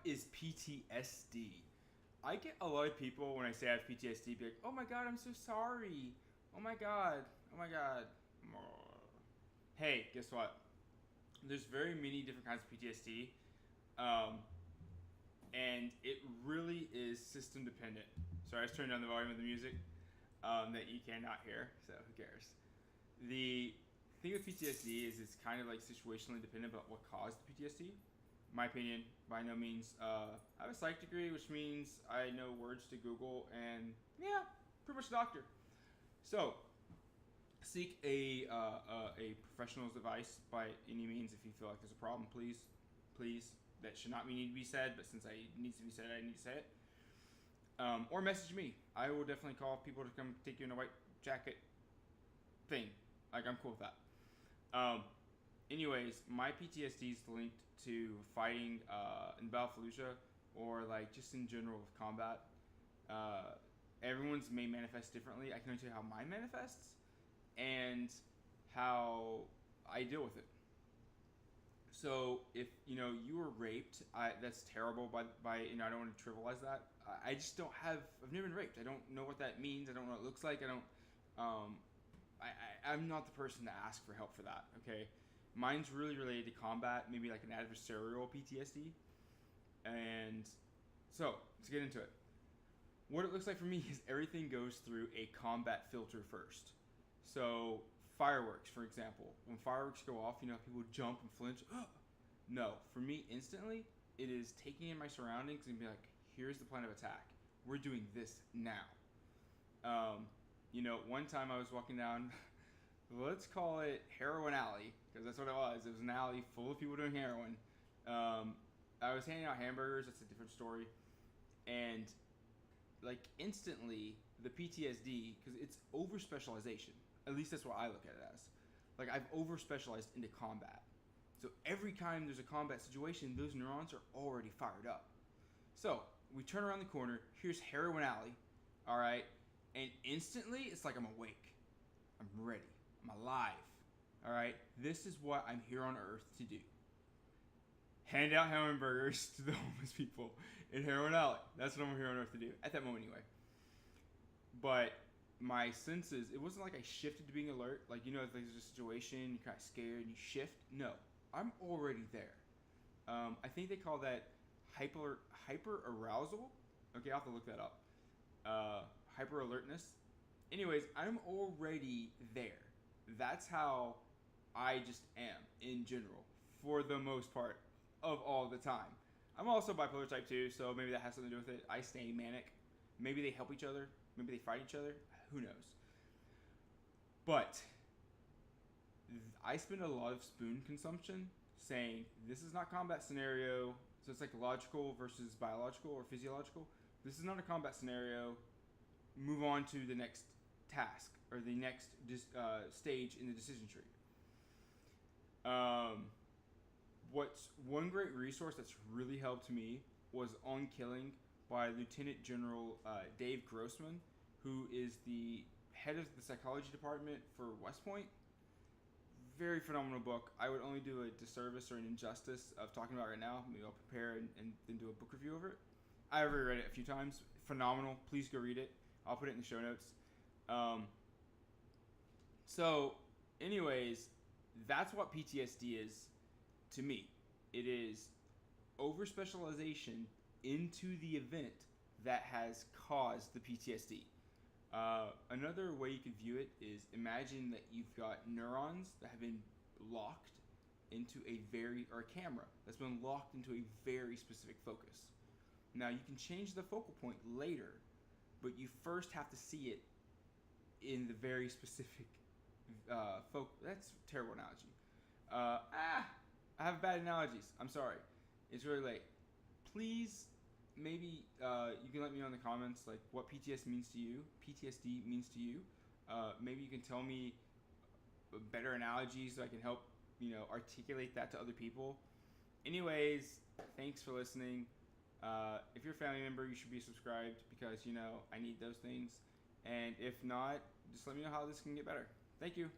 is PTSD? I get a lot of people when I say I have PTSD be like, "Oh my god, I'm so sorry. Oh my god. Oh my god." Hey, guess what? There's very many different kinds of PTSD, um, and it really is system dependent. Sorry, I just turned down the volume of the music that you cannot hear, so who cares? The thing with PTSD is it's kind of like situationally dependent about what caused the PTSD. My opinion, by no means. I have a psych degree, which means I know words to Google, and yeah, pretty much a doctor. So, seek a professional's advice by any means if you feel like there's a problem. Please. That should not need to be said, but since it needs to be said, I need to say it. Or message me. I will definitely call people to come take you in a white jacket thing. Like, I'm cool with that. Anyways, my PTSD is linked to fighting in Battle Fallujah, or like just in general with combat. Everyone's may manifest differently. I can only tell you how mine manifests and how I deal with it. So if you were raped, that's terrible. By I don't want to trivialize that. I just don't have. I've never been raped. I don't know what that means. I don't know what it looks like. I don't. I'm not the person to ask for help for that. Okay, mine's really related to combat, maybe like an adversarial PTSD. And so let's get into it. What it looks like for me is everything goes through a combat filter first. So fireworks, for example, when fireworks go off, people jump and flinch. No, for me, instantly, it is taking in my surroundings and be like, here's the plan of attack. We're doing this now. One time I was walking down, let's call it Heroin Alley, because that's what it was. It was an alley full of people doing heroin. I was handing out hamburgers. That's a different story. And, like, instantly, the PTSD, because it's over-specialization. At least that's what I look at it as. Like, I've over-specialized into combat. So every time there's a combat situation, those neurons are already fired up. So we turn around the corner. Here's Heroin Alley. All right. And instantly, it's like I'm awake. I'm ready. I'm alive. All right. This is what I'm here on Earth to do. Hand out hamburgers to the homeless people in Heroin Alley. That's what I'm here on Earth to do. At that moment, anyway. But my senses, it wasn't like I shifted to being alert. Like, if there's a situation, you're kind of scared, and you shift. No. I'm already there. I think they call that hyper arousal. Okay, I'll have to look that up. Hyper alertness. Anyways, I'm already there. That's how I just am in general, for the most part of all the time. I'm also bipolar type 2, so maybe that has something to do with it. I stay manic. Maybe they help each other. Maybe they fight each other. Who knows? But I spend a lot of spoon consumption saying this is not combat scenario. So it's like logical versus biological or physiological. This is not a combat scenario. Move on to the next task or the next stage in the decision tree. What's one great resource that's really helped me was On Killing by Lieutenant General Dave Grossman, who is the head of the psychology department for West Point. Very phenomenal book. I would only do a disservice or an injustice of talking about it right now. Maybe I'll prepare and then do a book review over it. I've already read it a few times. Phenomenal. Please go read it. I'll put it in the show notes. So, anyways, that's what PTSD is to me. It is over-specialization into the event that has caused the PTSD. Another way you could view it is imagine that you've got neurons that have been locked into a camera that's been locked into a very specific focus. Now you can change the focal point later, but you first have to see it in the very specific That's a terrible analogy. I have bad analogies. I'm sorry. It's really late. Please, maybe you can let me know in the comments like what PTSD means to you. Maybe you can tell me better analogies so I can help articulate that to other people. Anyways, thanks for listening. If you're a family member, you should be subscribed because I need those things. And if not, just let me know how this can get better. Thank you.